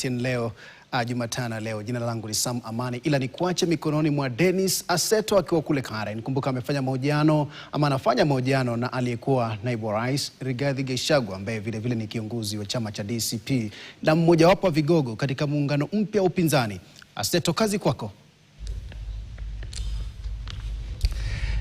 KTN leo Jumatano leo. Jina langu ni Sam Amani, ila ni kuache mikononi mwa Dennis Aseto akiwa kule Karen. Nikumbuka amefanya mahojiano ama anafanya mahojiano na aliyekuwa naibu rais Rigathi Gachagua ambaye vile vile ni kiongozi wa chama cha DCP na mmoja wapo vigogo katika muungano mpya wa upinzani. Aseto, kazi kwako.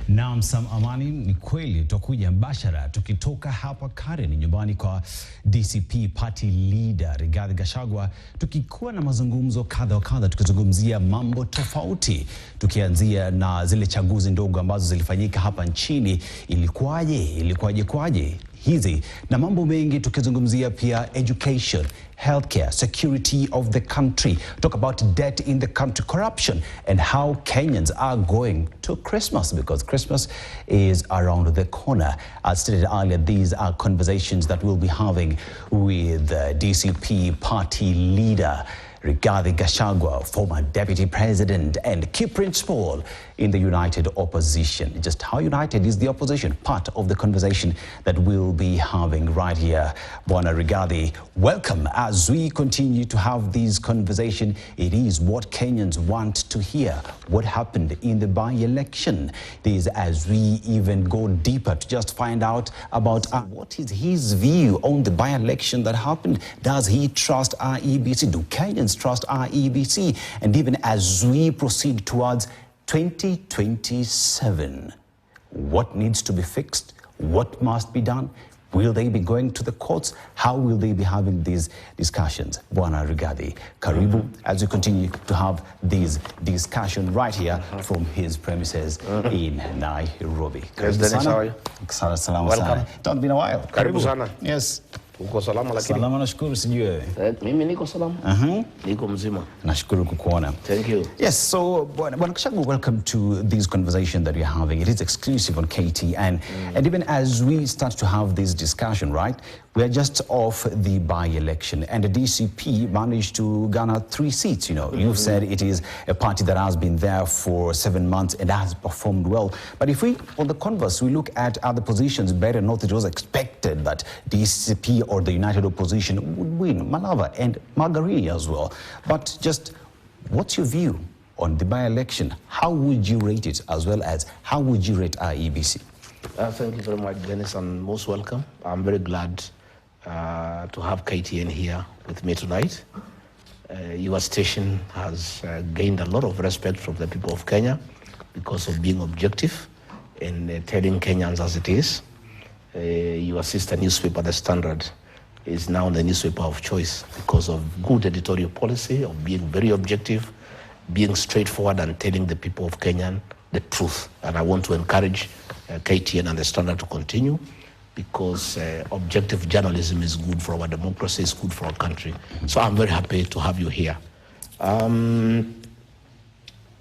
Naam, Sam Amani, ni kweli tutakuja mbashara tukitoka hapa Karen nyumbani kwa DCP party leader Rigathi Gachagua, tukikuwa na mazungumzo kadha wa kadha, tukizungumzia mambo tofauti, tukianzia na zile chaguzi ndogo ambazo zilifanyika hapa nchini. Ilikuwaje hizi na mambo mengi, tukizungumzia pia education, healthcare, security of the country, talk about debt in the country, corruption, and how Kenyans are going to Christmas, because Christmas is around the corner. As stated earlier, these are conversations that we'll be having with DCP party leader Rigathi Gachagua, former deputy president and key principal in the united opposition. Just how united is the opposition? Part of the conversation that we'll be having right here. Bwana Rigathi, welcome as we continue to have these conversations. It is what Kenyans want to hear. What happened in the by-election? This as we even go deeper to just find out about what is his view on the by-election that happened. Does he trust IEBC? Do Kenyans trust IEBC? And even as we proceed towards 2027, what needs to be fixed? What must be done? Will they be going to the courts? How will they be having these discussions? Bwana Rigathi, karibu as we continue to have these discussions right here from his premises in Nairobi. Yes, Dennis, how are you? Welcome. It's been a while. Karibu sana. Yes. Uko salama lakini? Salama, nashukuru, sijui. Mimi niko salama. Niko mzima. Nashukuru kukuona. Thank you. Yes, so Bwana Gachagua, welcome to this conversation that we're having. It is exclusive on KTN. And even as we start to have this discussion, right, we are just off the by-election, and the DCP managed to garner 3 seats. You know, you've said it is a party that has been there for 7 months and has performed well. But if we, on the converse, we look at other positions, better not, it was expected that DCP or the united opposition would win Malava and Margarini as well. But just what's your view on the by-election? How would you rate it, as well as how would you rate IEBC? Thank you very much, Dennis, and most welcome. I'm very glad to have KTN here with me tonight. Your station has gained a lot of respect from the people of Kenya because of being objective and telling Kenyans as it is. Your sister newspaper, The Standard, is now the newspaper of choice because of good editorial policy, of being very objective, being straightforward and telling the people of Kenya the truth. And I want to encourage KTN and The Standard to continue, because objective journalism is good for our democracy, it's good for our country. So I'm very happy to have you here.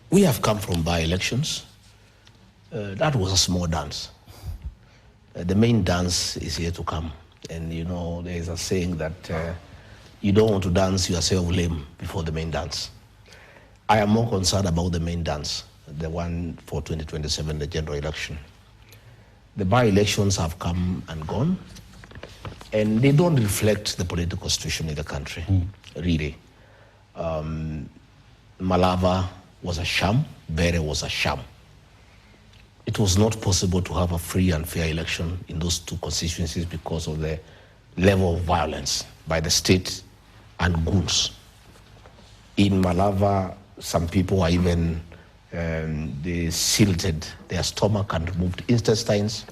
We have come from by-elections. That was a small dance. The main dance is here to come. And you know, there is a saying that you don't want to dance yourself lame before the main dance. I am more concerned about the main dance, the one for 2027, the general election. The by-elections have come and gone, and they don't reflect the political situation in the country, really. Malava was a sham, Bere was a sham. It was not possible to have a free and fair election in those two constituencies because of the level of violence by the state and goons. In Malava, some people are even they silted their stomach and removed intestines.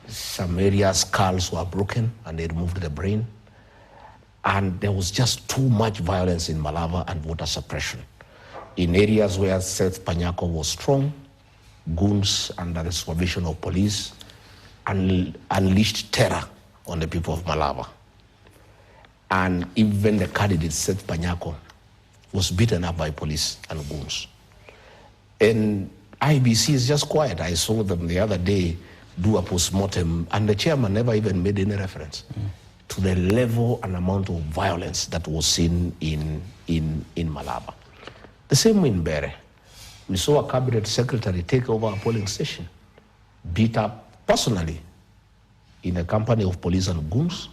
Some areas, skulls were broken and they removed the brain. And there was just too much violence in Malava and voter suppression. In areas where Seth Panyako was strong, goons under the supervision of police unleashed terror on the people of Malava. And even the candidate, Seth Panyako, was beaten up by police and goons. And IEBC is just quiet. I saw them the other day do a post-mortem, and the chairman never even made any reference to the level and amount of violence that was seen in Malava. The same way in Bere. We saw a cabinet secretary take over a polling station, beat up personally in a company of police and goons,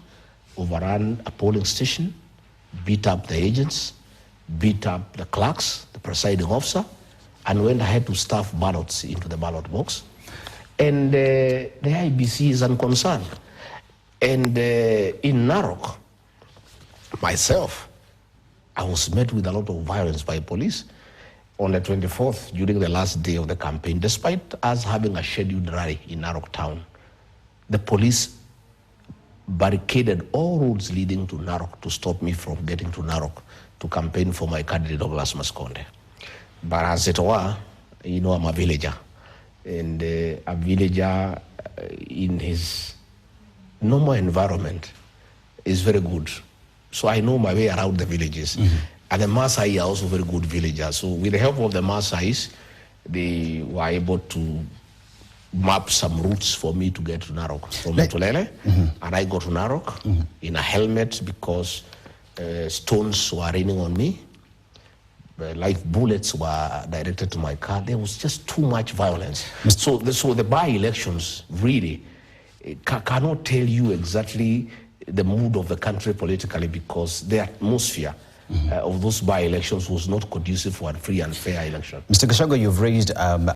overran a polling station, beat up the agents, beat up the clerks, the presiding officer, and went ahead to stuff ballots into the ballot box. And the IEBC is unconcerned. And in Narok, myself, I was met with a lot of violence by police on the 24th, during the last day of the campaign. Despite us having a scheduled rally in Narok town, the police barricaded all roads leading to Narok to stop me from getting to Narok to campaign for my candidate, Douglas Maskonde. But as it were, you know, I'm a villager. And a villager in his normal environment is very good. So I know my way around the villages. And the Maasai are also very good villagers. So with the help of the Maasais, they were able to map some routes for me to get to Narok from Ntulele. And I got to Narok in a helmet because stones were raining on me. Live bullets were directed to my car. There was just too much violence. So the by-elections really cannot tell you exactly the mood of the country politically, because the atmosphere of those by-elections was not conducive for a free and fair election. Mr. Gachagua, you've raised